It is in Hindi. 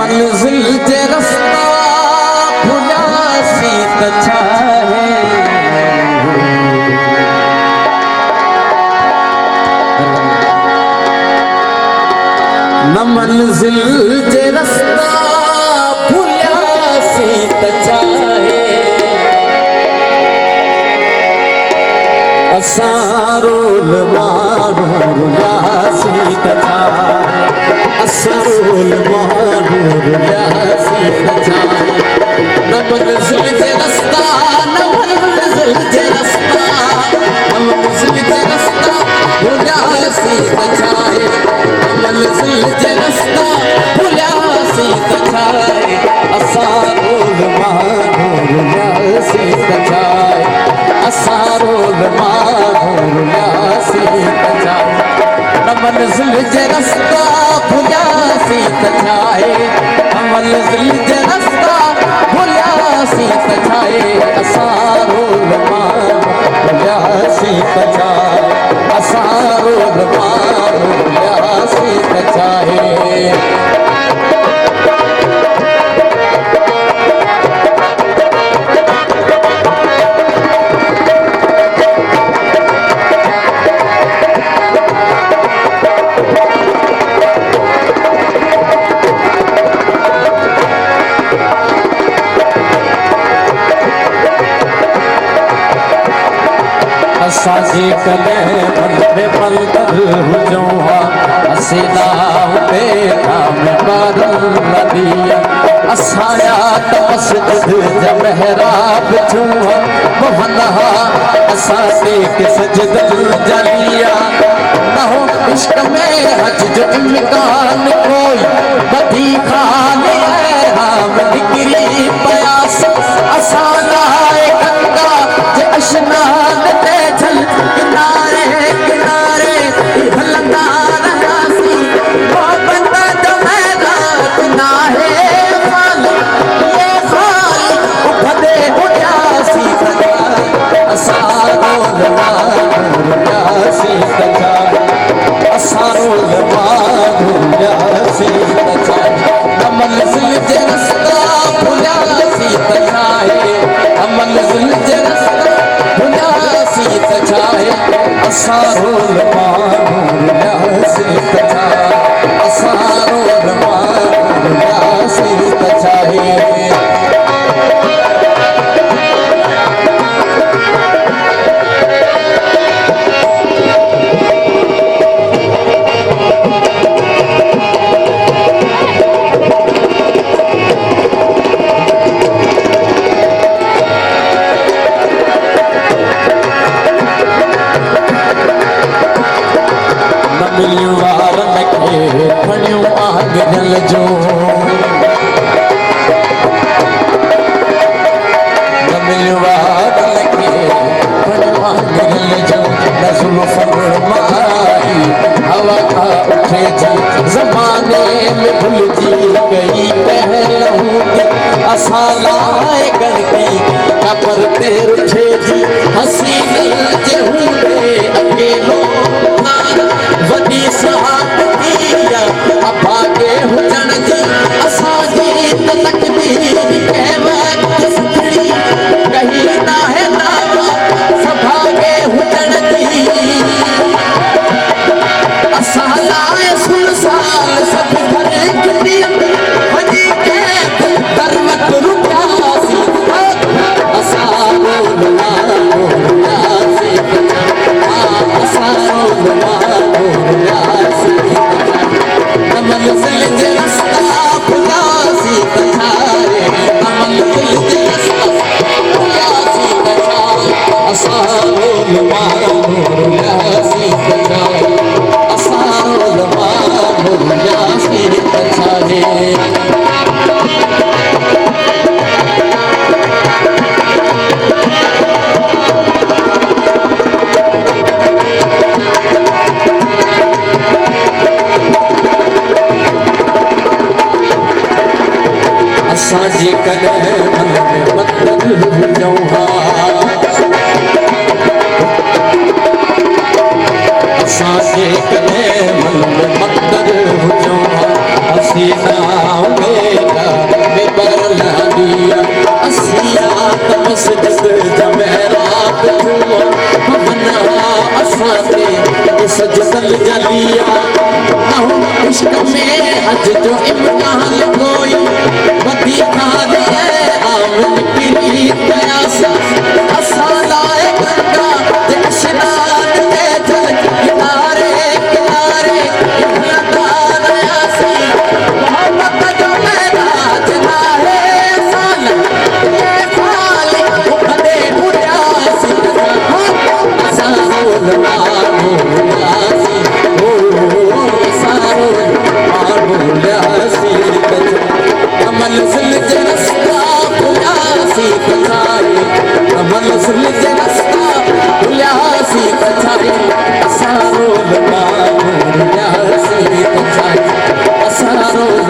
मंजिल जे रस्ता भुलियासीं त छा है, न मंजिल जे रस्ता भुलियासीं त छा है, असां रोल माण्हू रुलियासीं त छा है, असां रोल माण्हू रुलियासीं त छा है, न मंजिल जे रस्ता, न मंजिल जे रस्ता, न मंजिल जे रस्ता भुलियासीं त छा है, न मंजिल जे रस्ता भुलियासीं त छा है, असां रोल माण्हू रुलियासीं त छा है, असां रोल माण्हू रुलियासीं त छा है, न मंजिल जे रस्ता भुलियासीं त छा है, न मंजिल जे रस्ता भुलियासीं त छा है, असां रोल माण्हू रुलियासीं त छा है, असां रोल माण्हू रुलियासीं त छा है। असांजे कॾहिं मन में पलकर हुजूं हा, असीं पे काम ॿारनि लॾीअ, असांजा त मस्जिद जा महराब थियूं हा, मोहन हा असां ते सजदनि जा ॾीआ, न हो इश्क में हज जो इम्कान कोई, बधी खाने राम निकिरी पयासीं, असां लाइ गंगा जे अशनान ते किनारे किनारे हलंदा रहियासीं, मोहबत जो मैदान नाहे ख़ाली, ये ख़ाली उभदे हुयासीं त छा है, असां रोल माण्हू रुलियासीं त छा है, असां रोल माण्हू रुलियासीं त छा है, न मंजिल जे रस्ता भुलियासीं त छा है, न मंजिल जे रस्ता भुलियासीं त छा है, असां रोल माण्हू रुलियासीं त छा है, असां रोल माण्हू रुलियासीं त छा है। मिलियूं वारनि खे खणियूं आंगन जो, न मिलियूं वारनि खे खणियूं आंगन जो, न ज़ुल्फ़नि माई हवा खां उठे जी, ज़माने में भुलिजी गई पहलूं खे, असां लाइ गणती कबर ते उठे जी, हसीन जे हूंदे अकेलो वॾी सहाबती अभागे हुजण जी, असांजी त तकदीर कंहिं वक़्तु सुठड़ी कही नाहे दावा सभागे हुजण जी, असां लाइ सुनसान सभु घर गिटी वञी कंहिं दर वटि रुकियासीं, असां रोल माण्हू रुलियासीं त छा है, असां रोल माण्हू रुलियासीं त छा है, न मंजिल जे रस्ता भुलियासीं त छा है, न मंजिल जे रस्ता भुलियासीं त छा है, असां रोल माण्हू रुलियासीं त छा है, असां रोल माण्हू रुलियासीं त छा है। असांजे कॾहिं मन में मक़सद हुजूं हा, असांजे कॾहिं मन में मक़सद हुजूं हा, हसीना में अज जो इम्तिहान कोई वधी खादे आम निकली प्यासा असां लाए गंगा ते इशनान ते जल किनारे किनारे लगा रयासी मोहब्बत जो महराज नाहे सन ये खाली कदे उड़ासी असां रोल मारूयासी अमल सुल जे रस्ता खुलियासी कथाई अमल सुल जे रस्ता खुलियासी कथाई असां रोल मारूयासी कथाई असां रोल